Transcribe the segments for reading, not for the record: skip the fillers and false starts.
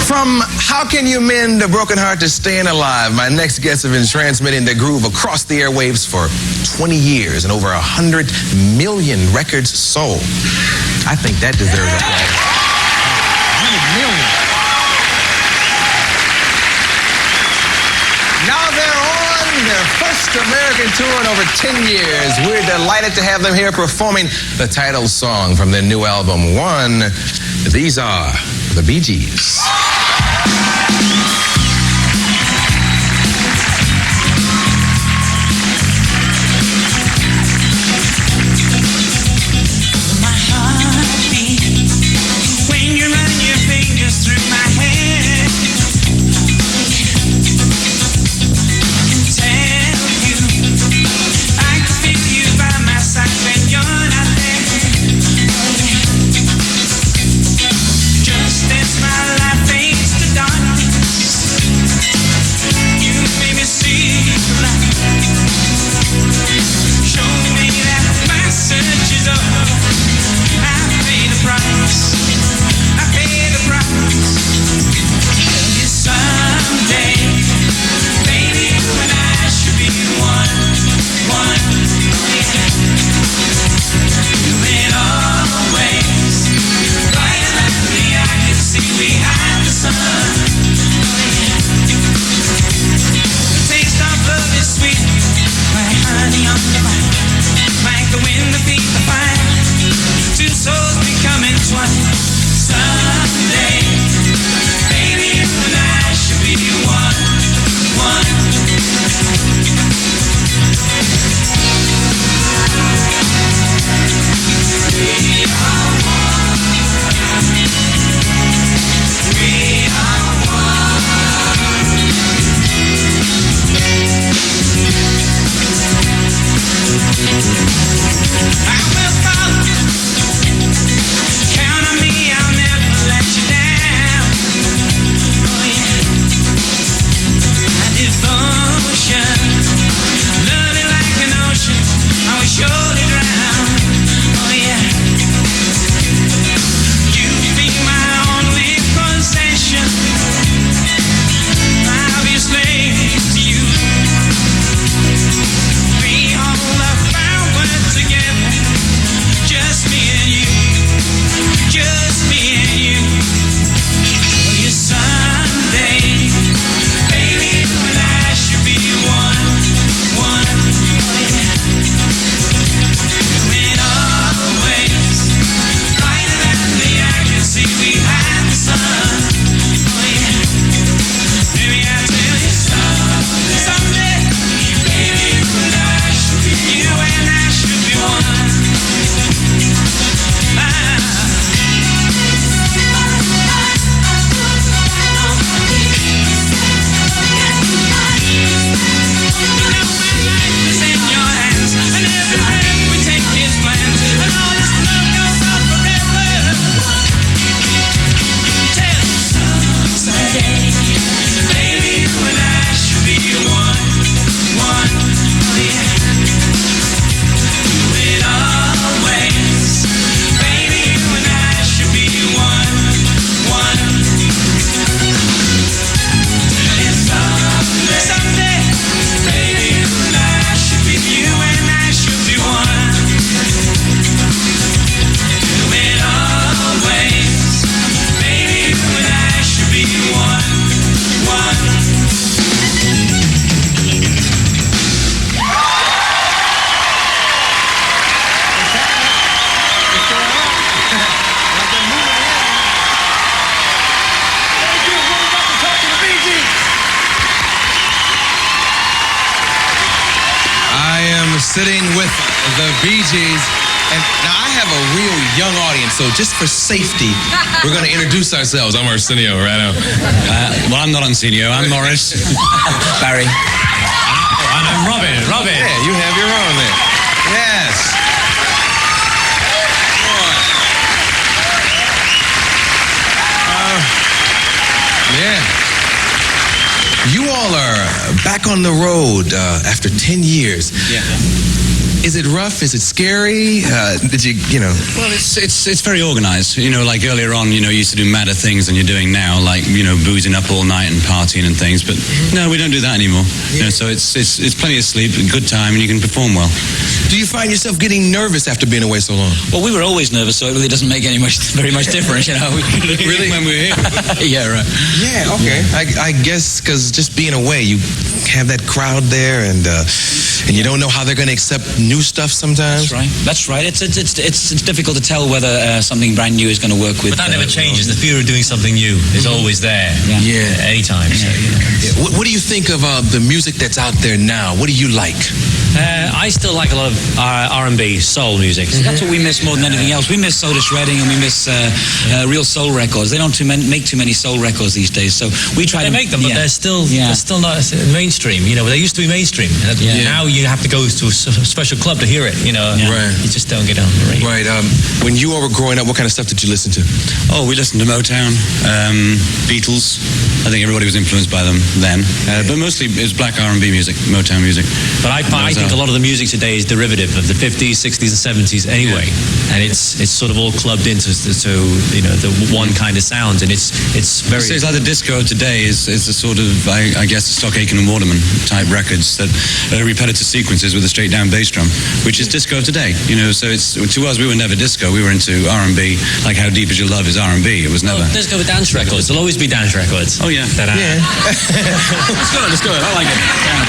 From How Can You Mend a Broken Heart to Staying Alive, my next guests have been transmitting the groove across the airwaves for 20 years and over 100 million records sold. I think that deserves applause. 100 million. Now they're on their first American tour in over 10 years. We're delighted to have them here performing the title song from their new album, One. These are the Bee Gees. Sitting with the Bee Gees. And now I have a real young audience, so just for safety, we're going to introduce ourselves. I'm Arsenio right now. Well, I'm not Arsenio, I'm Morris. Barry. And I'm Robin. Yeah, you have your own there. Yes. Yeah. You all are back on the road after 10 years. Yeah. Is it rough? Is it scary? Did you know? Well, it's very organised. You know, like earlier on, you know, you used to do madder things than you're doing now, like, you know, boozing up all night and partying and things. But no, we don't do that anymore. You know, so it's plenty of sleep, a good time, and you can perform well. Do you find yourself getting nervous after being away so long? Well, we were always nervous, so it really doesn't make very much difference, you know. Really? When we're here. Yeah, right. Yeah, okay. I guess because just being away, you have that crowd there, and you don't know how they're going to accept new stuff sometimes. That's right. It's difficult to tell whether something brand new is going to work with. But that never changes. The fear of doing something new is always there. Yeah. Anytime. So, Yeah. What do you think of the music that's out there now? What do you like? I still like a lot of R&B, soul music. That's what we miss more than anything else. We miss Soda Shredding and we miss real soul records. They don't make too many soul records these days. So we try They to make them, but they're still not mainstream. You know, they used to be mainstream. Now you have to go to a special club to hear it. You know, Right. You just don't get on the radio. Right. When you all were growing up, what kind of stuff did you listen to? Oh, we listened to Motown, Beatles. I think everybody was influenced by them then. But mostly it was black R&B music, Motown music. But I think a lot of the music today is derivative of the 50s, 60s, and 70s anyway, and it's sort of all clubbed into you know, the one kind of sound, and it's very. So it's like the disco today is the sort of, I guess, the Stock Aitken and Waterman type records that are repetitive sequences with a straight down bass drum, which is disco today. You know, so it's, to us, we were never disco. We were into R&B, like How Deep Is Your Love is R&B. It was never. Disco with dance records. There'll always be dance records. Oh yeah. Let's go. I like it. Yeah.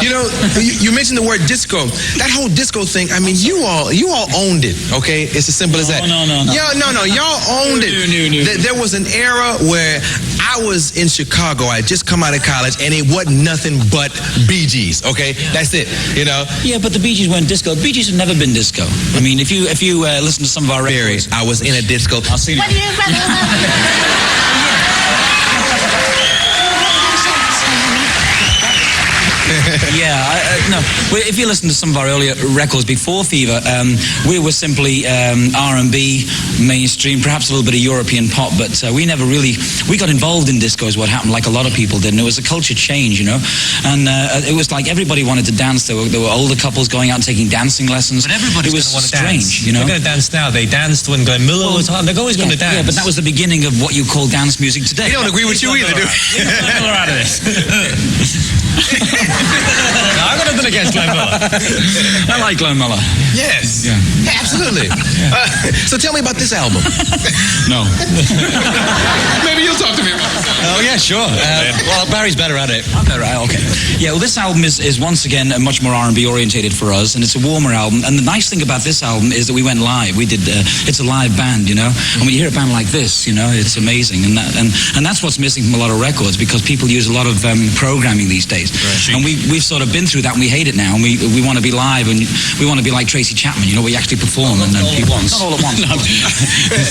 You know, you mentioned the word disco. That whole disco thing, I mean, you all owned it, okay? It's as simple as that. No. Y'all owned it. No. There was an era where I was in Chicago. I had just come out of college, and it wasn't nothing but Bee Gees, okay? That's it, you know? Yeah, but the Bee Gees weren't disco. Bee Gees have never been disco. I mean, if you listen to some of our Barry, records. I was in a disco. I'll see you. No. Well, if you listen to some of our earlier records before Fever, we were simply R&B, mainstream, perhaps a little bit of European pop, but we never really, we got involved in disco is what happened, like a lot of people did, and it was a culture change, you know, and it was like everybody wanted to dance. There were older couples going out and taking dancing lessons. But everybody's going to want to strange, dance. You know? They're going to dance now. They danced when Glenn Miller was on. They're always going to dance. Yeah, but that was the beginning of what you call dance music today. They don't agree with you either, do Leave Glenn Miller out of this. No, I've got nothing against Glenn Miller. I like Glenn Miller. Yes. Yeah. Absolutely. So tell me about this album. No. Maybe you'll talk to me. Oh yeah, sure. Well, Barry's better at it. Okay. Yeah, well, this album is once again much more R&B orientated for us, and it's a warmer album. And the nice thing about this album is that we went live. We did. It's a live band, you know. And when you hear a band like this, you know, it's amazing. And that's what's missing from a lot of records, because people use a lot of programming these days. Right. And we've sort of been through that, and we hate it now. And we want to be live, and we want to be like Tracy Chapman, you know, where you actually perform. And then people once. not all at once.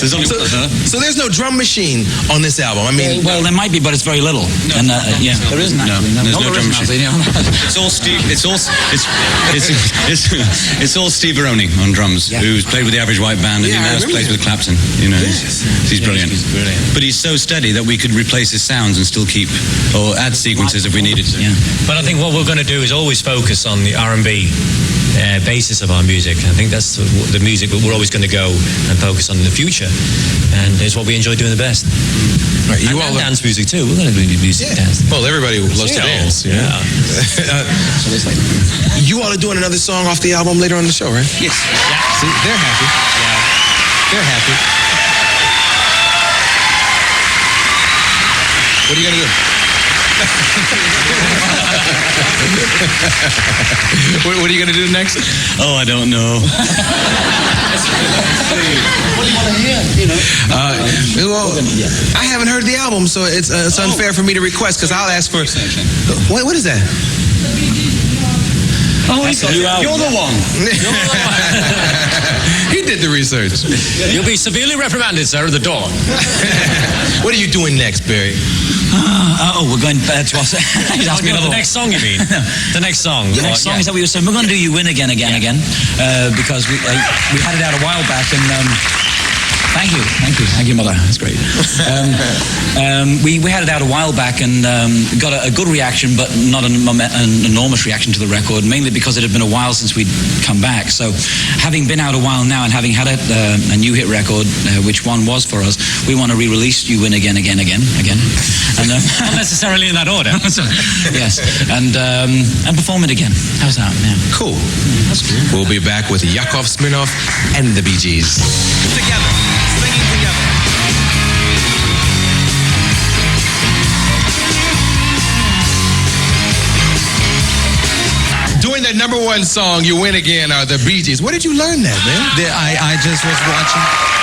There's only one, huh? So there's no drum machine on this album. I mean, well, there might be, but it's very little. No. And yeah, there isn't actually. No, there's no there drum isn't machine. actually, It's all Steve. It's all Steve Baroni on drums, who's played with the Average White Band, and he now plays with Clapton. You know, he's brilliant. He's brilliant. But he's so steady that we could replace his sounds and still keep or add sequences if we needed to. Yeah. But I think what we're going to do is always focus on the R&B basis of our music. I think that's the music that we're always going to go and focus on in the future, and it's what we enjoy doing the best. right, you And all dance music too. We're going to do music, dance. Well, everybody loves to dance. You know? You all are doing another song off the album later on in the show, right? Yes. See, they're happy. They're happy. What are you gonna do? What are you gonna do next? Oh, I don't know. What do you want to hear? You know. Well, I haven't heard the album, so it's unfair for me to request, because I'll ask for. What is that? Oh, you're the one. He did the research. You'll be severely reprimanded, sir, at the door. What are you doing next, Barry? We're going to us. He's asked me another The one. next song, you mean? The next song. The next song is that we were saying we're going to do "You Win Again," because we had it out a while back, and Thank you, Mother. That's great. We had it out a while back and got a good reaction, but not an enormous reaction to the record, mainly because it had been a while since we'd come back. So, having been out a while now and having had a new hit record, which one was for us, we want to re-release You Win Again, and Not necessarily in that order. yes, and perform it again. How's that? Yeah. Cool. That's cool. We'll be back with Yakov Smirnoff and the Bee Gees. Together, singing together. Doing that number one song, You Win Again, are the Bee Gees. Where did you learn that, man? I just was watching.